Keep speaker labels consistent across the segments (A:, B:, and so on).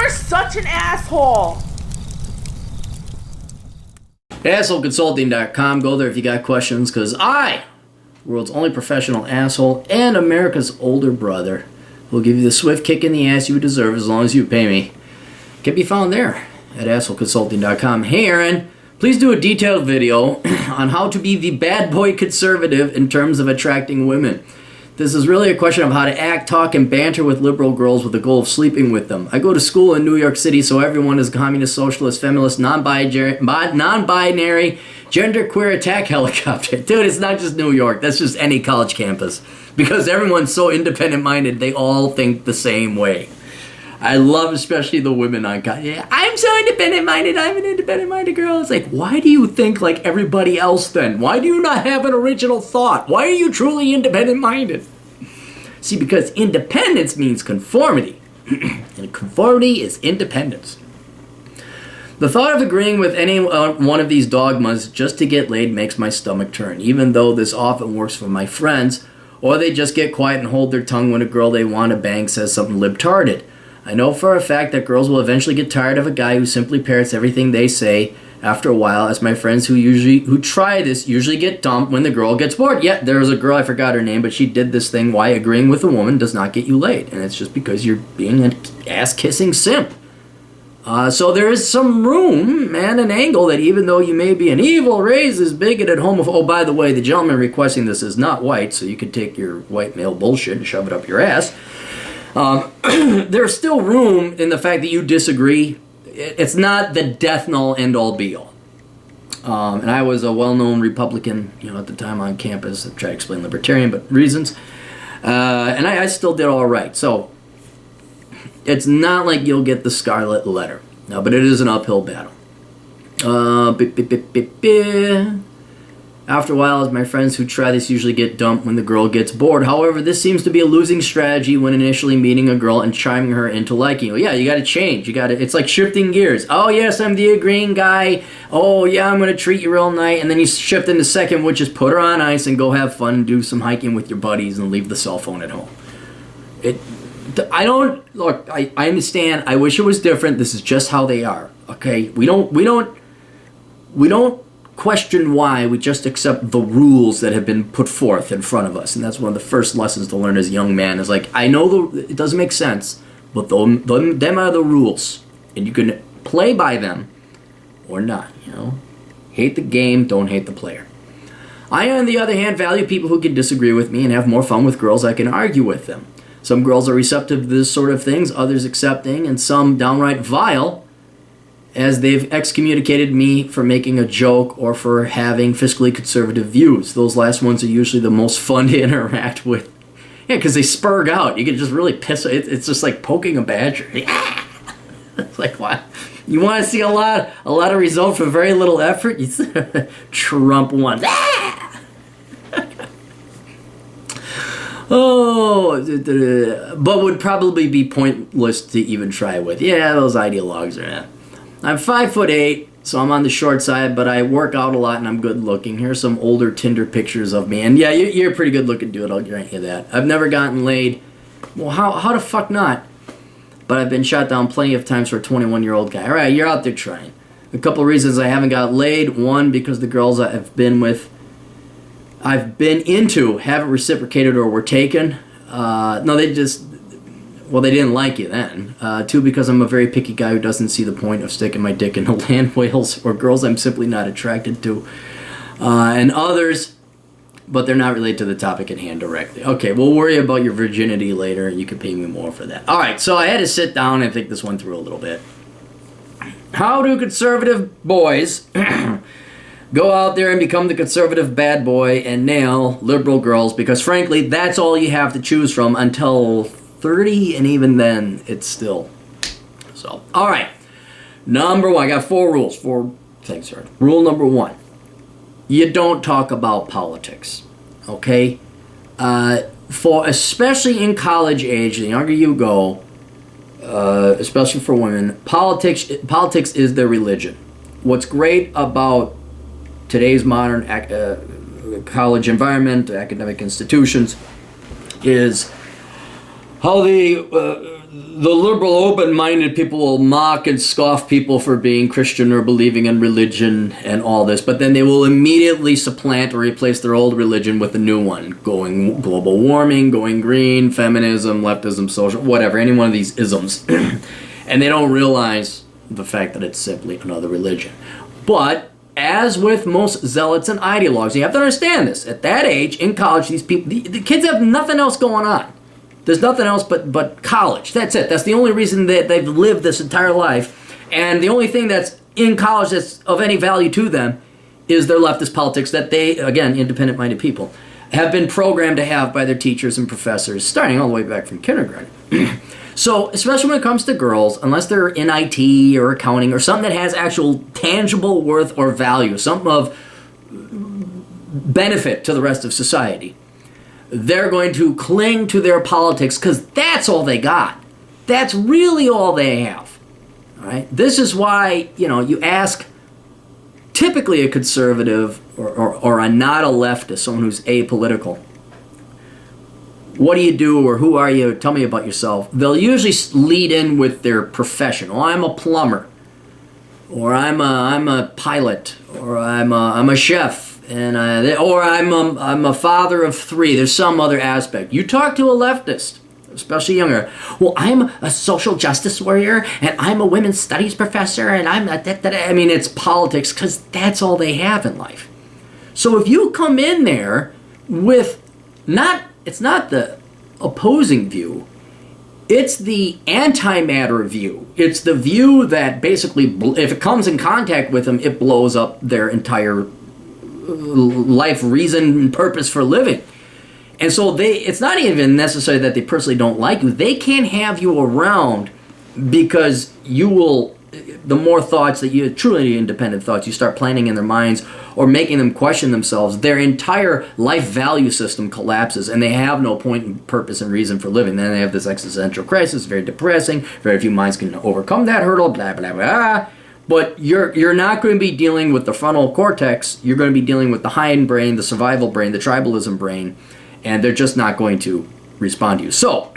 A: You're such an asshole.
B: AssholeConsulting.com. Go there if you got questions, because I, world's only professional asshole and America's older brother, will give you the swift kick in the ass you deserve as long as you pay me. Can be found there at AssholeConsulting.com. Hey, Aaron, please do a detailed video on how to be the bad boy conservative in terms of attracting women. This is really a question of how to act, talk, and banter with liberal girls with the goal of sleeping with them. I go to school in New York City, so everyone is communist, socialist, feminist, non-binary, genderqueer attack helicopter. Dude, it's not just New York. That's just any college campus. Because everyone's so independent-minded, they all think the same way. I love especially the women on college. Yeah, I'm so independent-minded. I'm an independent-minded girl. It's like, why do you think like everybody else then? Why do you not have an original thought? Why are you truly independent-minded? See, because independence means conformity. And conformity is independence. The thought of agreeing with any one of these dogmas just to get laid makes my stomach turn, even though this often works for my friends, or they just get quiet and hold their tongue when a girl they want to bang says something libtarded. I know for a fact that girls will eventually get tired of a guy who simply parrots everything they say after a while, as my friends who try this usually get dumped when the girl gets bored. Yeah, there was a girl, I forgot her name, but she did this thing, why agreeing with a woman does not get you laid. And it's just because you're being an ass-kissing simp. So there is some room and an angle that even though you may be an evil, racist, bigoted, homophobe... Oh, by the way, the gentleman requesting this is not white, so you can take your white male bullshit and shove it up your ass. There's still room in the fact that you disagree. It's not the death knell end-all be-all. And I was a well-known Republican, at the time on campus. I tried to explain libertarian, but reasons. And I still did all right. So it's not like you'll get the scarlet letter. No, but it is an uphill battle. After a while, as my friends who try this usually get dumped when the girl gets bored. However, this seems to be a losing strategy when initially meeting a girl and charming her into liking you. Yeah, you gotta change. It's like shifting gears. Oh, yes, I'm the agreeing guy. Oh, yeah, I'm gonna treat you real nice. And then you shift into second, which is put her on ice and go have fun and do some hiking with your buddies and leave the cell phone at home. I understand. I wish it was different. This is just how they are. Okay? We don't question why, we just accept the rules that have been put forth in front of us. And that's one of the first lessons to learn as a young man, is like, I know it doesn't make sense, but them are the rules, and you can play by them or not. Hate the game, don't hate the player. I, on the other hand, value people who can disagree with me and have more fun with girls I can argue with them. Some girls are receptive to this sort of things, others accepting, and some downright vile, as they've excommunicated me for making a joke or for having fiscally conservative views. Those last ones are usually the most fun to interact with. Yeah, because they spurg out. You can just really piss. It's just like poking a badger. It's like, what? You want to see a lot of result for very little effort? Trump won. Oh, but would probably be pointless to even try with. Yeah, those ideologues are that. I'm 5'8", so I'm on the short side, but I work out a lot and I'm good looking. Here's some older Tinder pictures of me. And yeah, you're a pretty good looking dude, I'll grant you that. I've never gotten laid. Well, how the fuck not? But I've been shot down plenty of times for a 21-year-old guy. All right, you're out there trying. A couple of reasons I haven't got laid. One, because the girls I've been into haven't reciprocated or were taken. No, they didn't like you then. Two, because I'm a very picky guy who doesn't see the point of sticking my dick into land whales or girls I'm simply not attracted to. And others, but they're not related to the topic at hand directly. Okay, we'll worry about your virginity later. You can pay me more for that. All right, so I had to sit down and think this one through a little bit. How do conservative boys go out there and become the conservative bad boy and nail liberal girls? Because frankly, that's all you have to choose from until 30, and even then, it's still. So, all right. Number one, I got 4 rules. 4 things here. Rule number 1. You don't talk about politics. Okay? Especially in college age, the younger you go, especially for women, politics is their religion. What's great about today's modern college environment, academic institutions, is how the the liberal, open-minded people will mock and scoff people for being Christian or believing in religion and all this, but then they will immediately supplant or replace their old religion with a new one, going global warming, going green, feminism, leftism, social, whatever, any one of these isms. And they don't realize the fact that it's simply another religion. But as with most zealots and ideologues, you have to understand this. At that age, in college, these people, the kids have nothing else going on. There's nothing else but college. That's it. That's the only reason that they've lived this entire life. And the only thing that's in college that's of any value to them is their leftist politics that they, again, independent-minded people, have been programmed to have by their teachers and professors, starting all the way back from kindergarten. So, especially when it comes to girls, unless they're in IT or accounting or something that has actual tangible worth or value, something of benefit to the rest of society, they're going to cling to their politics because that's all they got. That's really all they have. All right? This is why, you ask typically a conservative or a not a leftist, someone who's apolitical, what do you do or who are you? Tell me about yourself. They'll usually lead in with their profession. Oh, I'm a plumber, or I'm a pilot, or I'm a chef. Or I'm a father of 3. There's some other aspect. You talk to a leftist, especially younger. Well, I'm a social justice warrior, and I'm a women's studies professor, and I'm a I mean, it's politics because that's all they have in life. So if you come in there with it's not the opposing view, it's the antimatter view. It's the view that basically, if it comes in contact with them, it blows up their entire life, reason, purpose for living. And so it's not even necessary that they personally don't like you. They can't have you around because you will, the more thoughts that you, truly independent thoughts, you start planting in their minds or making them question themselves, their entire life value system collapses and they have no point and purpose and reason for living. Then they have this existential crisis, very depressing, very few minds can overcome that hurdle, blah, blah, blah. But you're not going to be dealing with the frontal cortex. You're going to be dealing with the hindbrain, the survival brain, the tribalism brain, and they're just not going to respond to you. So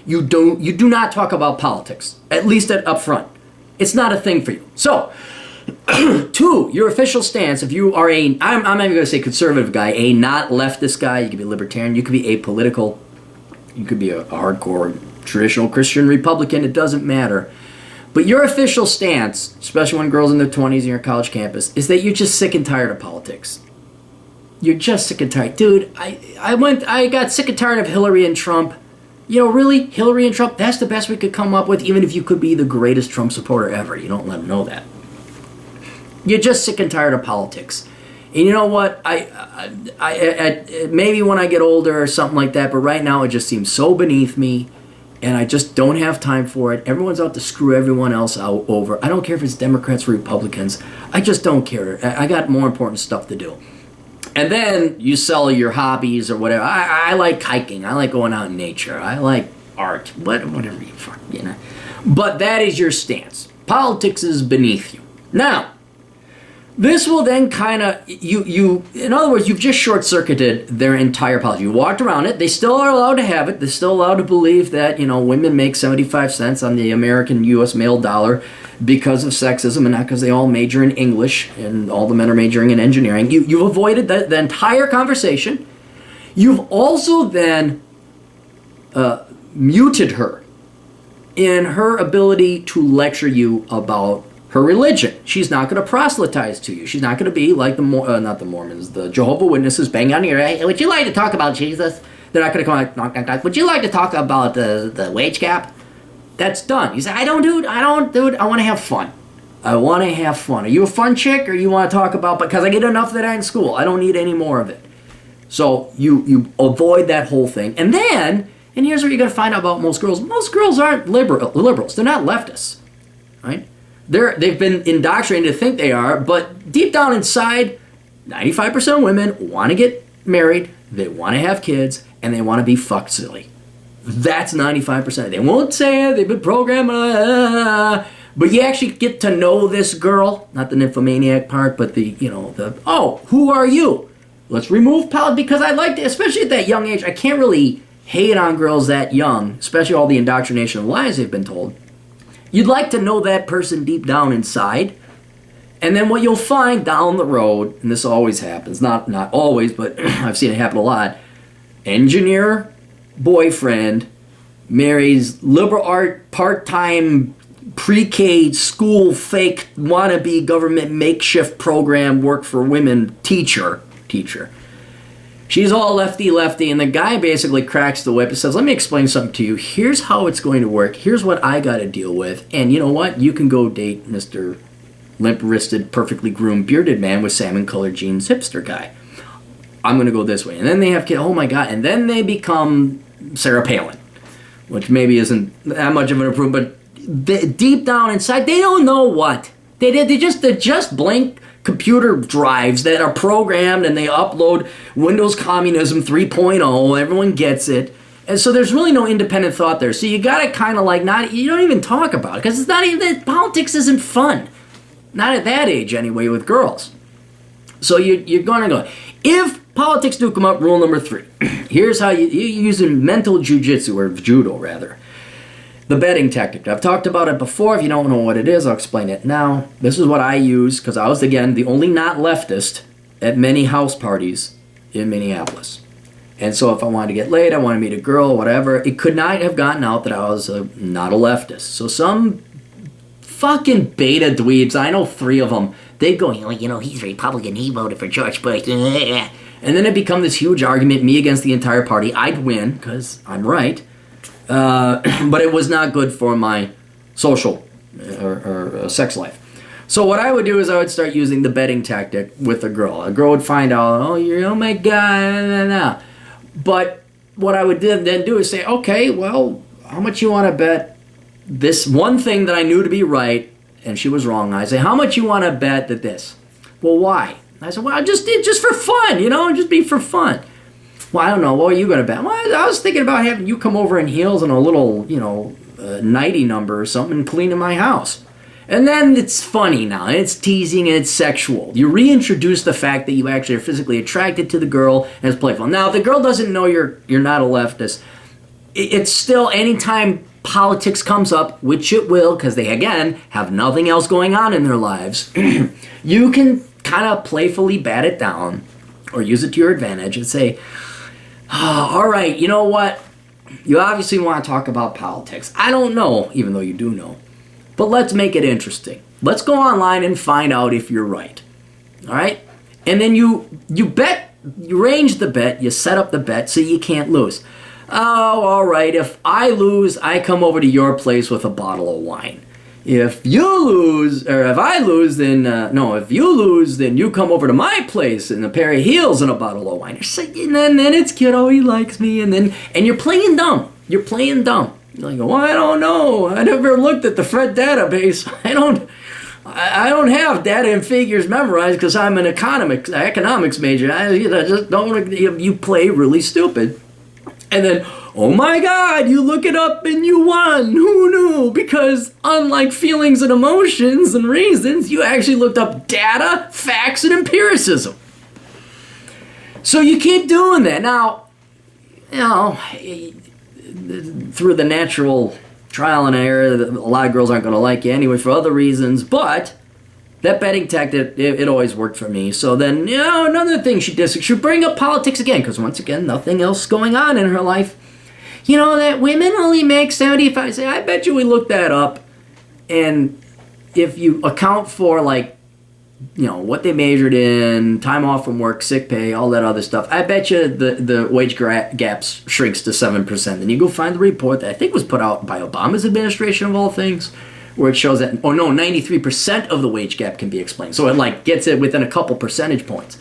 B: you do not talk about politics, at least up front. It's not a thing for you. So 2, your official stance. If you are I'm not even going to say conservative guy, a not leftist guy. You could be libertarian. You could be apolitical. You could be a hardcore traditional Christian Republican. It doesn't matter. But your official stance, especially when girls in their 20s and you're on college campus, is that you're just sick and tired of politics. You're just sick and tired. Dude, I got sick and tired of Hillary and Trump. Really, Hillary and Trump, that's the best we could come up with, even if you could be the greatest Trump supporter ever. You don't let them know that. You're just sick and tired of politics. And you know what? I maybe when I get older or something like that, but right now it just seems so beneath me. And I just don't have time for it. Everyone's out to screw everyone else over. I don't care if it's Democrats or Republicans. I just don't care. I got more important stuff to do. And then you sell your hobbies or whatever. I like hiking. I like going out in nature. I like art. Whatever you fuck, But that is your stance. Politics is beneath you. Now, this will then kind of, in other words, you've just short-circuited their entire policy. You walked around it. They still are allowed to have it. They're still allowed to believe that, women make 75 cents on the American U.S. male dollar because of sexism and not because they all major in English and all the men are majoring in engineering. You've avoided the entire conversation. You've also then muted her in her ability to lecture you about her religion. She's not going to proselytize to you. She's not going to be like not the Mormons, the Jehovah's Witnesses banging on your ear. Hey, would you like to talk about Jesus? They're not going to come like, knock, knock, knock. Would you like to talk about the wage gap? That's done. You say, I don't, dude. I want to have fun. I want to have fun. Are you a fun chick or you want to talk about, because I get enough of that in school. I don't need any more of it. So you avoid that whole thing. And then, and here's what you're going to find out about most girls. Most girls aren't liberals. They're not leftists, right? They've been indoctrinated to think they are, but deep down inside, 95% of women want to get married, they want to have kids, and they want to be fucked silly. That's 95%. They won't say it, they've been programmed, but you actually get to know this girl, not the nymphomaniac part, but who are you? Let's remove politics, because I like to, especially at that young age, I can't really hate on girls that young, especially all the indoctrination of lies they've been told, you'd like to know that person deep down inside. And then what you'll find down the road, and this always happens, not always, but I've seen it happen a lot, engineer boyfriend marries liberal art part-time pre-K school fake wannabe government makeshift program work for women teacher. She's all lefty, and the guy basically cracks the whip and says, let me explain something to you. Here's how it's going to work. Here's what I got to deal with. And you know what? You can go date Mr. limp-wristed, perfectly groomed, bearded man with salmon-colored jeans hipster guy. I'm going to go this way. And then they have kids. Oh, my God. And then they become Sarah Palin, which maybe isn't that much of an improvement. But deep down inside, they don't know what. They're just blank computer drives that are programmed, and they upload Windows Communism 3.0. Everyone gets it. And so there's really no independent thought there. So you got to kind of like you don't even talk about it because it's not even, politics isn't fun. Not at that age anyway with girls. So you're going to go. If politics do come up, rule number 3. Here's how you using mental jiu-jitsu, or judo rather. The betting tactic. I've talked about it before. If you don't know what it is, I'll explain it now. This is what I use because I was, again, the only not leftist at many house parties in Minneapolis. And so if I wanted to get laid, I wanted to meet a girl, whatever, it could not have gotten out that I was not a leftist. So some fucking beta dweebs, I know 3 of them, they'd go, he's a Republican, he voted for George Bush. And then it become this huge argument, me against the entire party. I'd win, because I'm right. But it was not good for my social or sex life. So what I would do is I would start using the betting tactic with a girl. A girl would find out, oh my God, But what I would then do is say, okay, well, how much you want to bet this one thing that I knew to be right, and she was wrong. I say, how much you want to bet that this? Well, why? I said, well, just for fun, just be for fun. Well, I don't know. What are you going to bet? Well, I was thinking about having you come over in heels and a little, nighty number or something and cleaning my house. And then it's funny now. It's teasing and it's sexual. You reintroduce the fact that you actually are physically attracted to the girl and it's playful. Now, if the girl doesn't know you're not a leftist, it's still anytime politics comes up, which it will, because they, again, have nothing else going on in their lives, you can kind of playfully bat it down or use it to your advantage and say, all right, you know what? You obviously want to talk about politics. I don't know, even though you do know. But let's make it interesting. Let's go online and find out if you're right. All right? And then you bet, you range the bet, you set up the bet so you can't lose. Oh, all right, if I lose, I come over to your place with a bottle of wine. If you lose, or if I lose, then, if you lose, then you come over to my place in a pair of heels and a bottle of wine. And then it's cute, oh, he likes me, and you're playing dumb. You're playing dumb. You're like, well, I don't know. I never looked at the Fred database. I don't have data and figures memorized because I'm an economics major. I just don't. You play really stupid. And then, oh my God, you look it up and you won. Who knew? Because unlike feelings and emotions and reasons, you actually looked up data, facts, and empiricism. So you keep doing that. Now, through the natural trial and error, a lot of girls aren't going to like you anyway for other reasons, but that betting tactic, it always worked for me. So then, another thing she did, she would bring up politics again, because once again, nothing else going on in her life. That women only make 75. Say, I bet you we looked that up, and if you account for, what they measured in, time off from work, sick pay, all that other stuff, I bet you the wage gaps shrinks to 7%. Then you go find the report that I think was put out by Obama's administration of all things, where it shows that, 93% of the wage gap can be explained. So it gets it within a couple percentage points.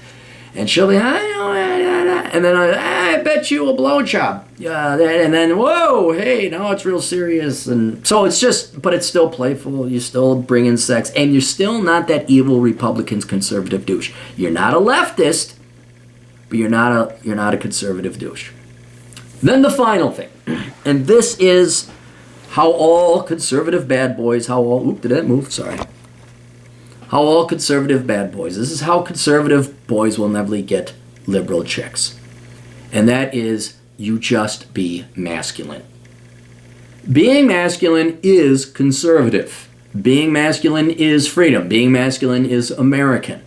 B: And she'll be, and then I bet you a blowjob. And then, whoa, hey, now it's real serious. And so but it's still playful. You still bring in sex. And you're still not that evil Republican conservative douche. You're not a leftist, but you're not a conservative douche. Then the final thing, and this is how all conservative bad boys, how all conservative bad boys, this is how conservative boys will never get liberal chicks. And that is, You just be masculine. Being masculine is conservative. Being masculine is freedom. Being masculine is American.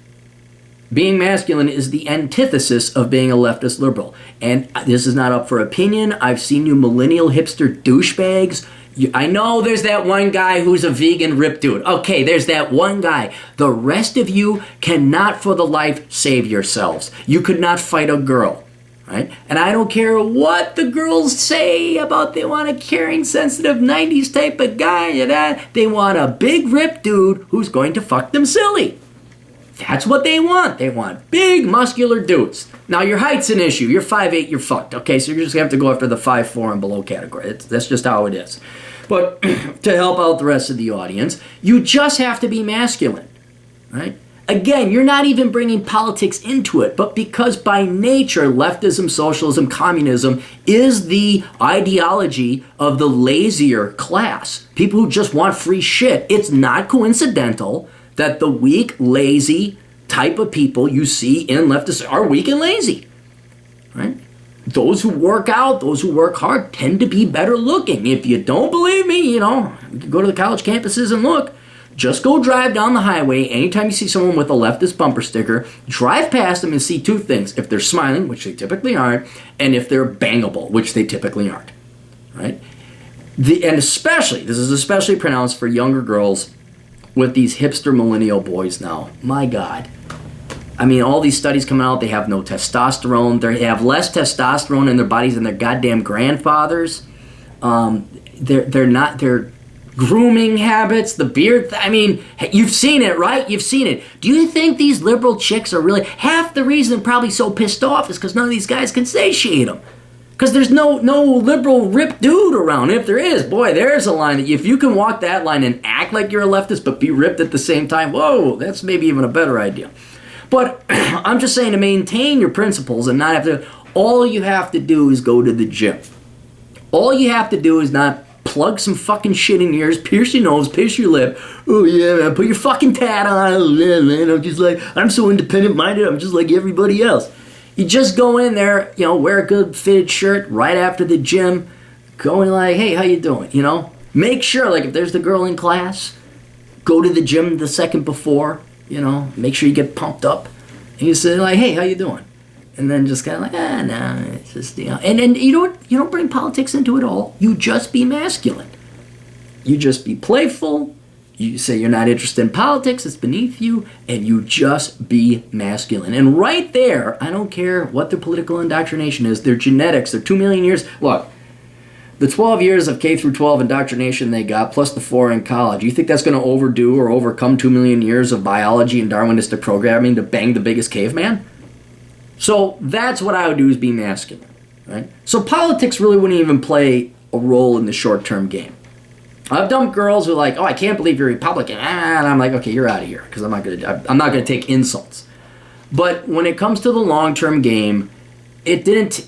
B: Being masculine is the antithesis of being a leftist liberal. And this is not up for opinion. I've seen you millennial hipster douchebags. I know there's that one guy who's a vegan ripped dude. Okay, there's that one guy. The rest of you cannot for the life save yourselves. You could not fight a girl, right? And I don't care what the girls say about they want a caring, sensitive 90s type of guy. They want a big ripped dude who's going to fuck them silly. That's what they want. They want big, muscular dudes. Now, your height's an issue. You're 5'8", you're fucked. Okay, so you're just going to have to go after the 5'4" and below category. That's just how it is. But to help out the rest of the audience, you just have to be masculine, right? Again, you're not even bringing politics into it, but because by nature, leftism, socialism, communism is the ideology of the lazier class, people who just want free shit, it's not coincidental that the weak, lazy type of people you see in leftists are weak and lazy, right? Those who work out, those who work hard tend to be better looking. If you don't believe me, you can go to the college campuses and look. Just go drive down the highway. Anytime you see someone with a leftist bumper sticker, drive past them and see two things. If they're smiling, which they typically aren't, and if they're bangable, which they typically aren't, right? And especially, this is especially pronounced for younger girls with these hipster millennial boys now. My God. I mean, all these studies coming out, they have no testosterone. They have less testosterone in their bodies than their goddamn grandfathers. Their grooming habits, the beard. I mean, you've seen it, right? You've seen it. Do you think these liberal chicks are really... Half the reason they're probably so pissed off is because none of these guys can satiate them. Because there's no liberal ripped dude around. If there is, boy, there's a line that if you can walk that line and act like you're a leftist but be ripped at the same time, whoa, that's maybe even a better idea. But I'm just saying to maintain your principles and not have to, all you have to do is go to the gym. All you have to do is not plug some fucking shit in your ears, pierce your nose, pierce your lip. Oh yeah, man, put your fucking tat on. Oh yeah, man, I'm so independent minded, I'm just like everybody else. You just go in there, wear a good fitted shirt right after the gym, go in like, hey, how you doing? Make sure, like if there's the girl in class, go to the gym the second before, make sure you get pumped up. And you say like, hey, how you doing? And then just kind of like, no, it's just, and you don't bring politics into it all. You just be masculine. You just be playful. You say you're not interested in politics, it's beneath you, and you just be masculine. And right there, I don't care what their political indoctrination is, their genetics, their 2 million years. Look, the 12 years of K through 12 indoctrination they got, plus the 4 in college, you think that's going to overdo or overcome 2 million years of biology and Darwinistic programming to bang the biggest caveman? So that's what I would do, is be masculine, right? So politics really wouldn't even play a role in the short-term game. I've dumped girls who are like, oh, I can't believe you're Republican. And I'm like, okay, you're out of here, because I'm not gonna take insults. But when it comes to the long-term game, they didn't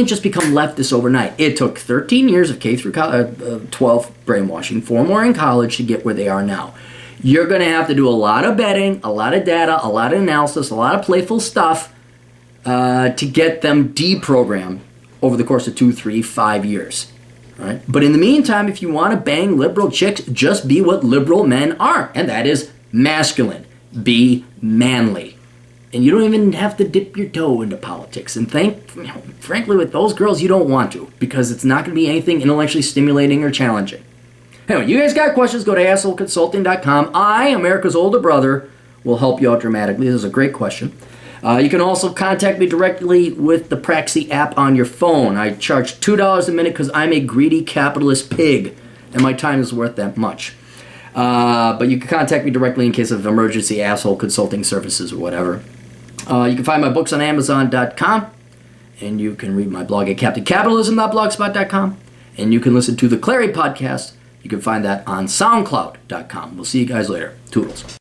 B: just become leftists overnight. It took 13 years of K through 12 brainwashing, 4 more in college to get where they are now. You're gonna have to do a lot of betting, a lot of data, a lot of analysis, a lot of playful stuff to get them deprogrammed over the course of 2, 3, 5 years. Right? But in the meantime, if you want to bang liberal chicks, just be what liberal men are, and that is masculine. Be manly. And you don't even have to dip your toe into politics. And frankly, with those girls, you don't want to, because it's not going to be anything intellectually stimulating or challenging. Anyway, you guys got questions, go to assholeconsulting.com. I, America's older brother, will help you out dramatically. This is a great question. You can also contact me directly with the Praxi app on your phone. I charge $2 a minute because I'm a greedy capitalist pig, and my time is worth that much. But you can contact me directly in case of emergency asshole consulting services or whatever. You can find my books on Amazon.com, and you can read my blog at CaptainCapitalism.blogspot.com, and you can listen to the Clary podcast. You can find that on SoundCloud.com. We'll see you guys later. Toodles.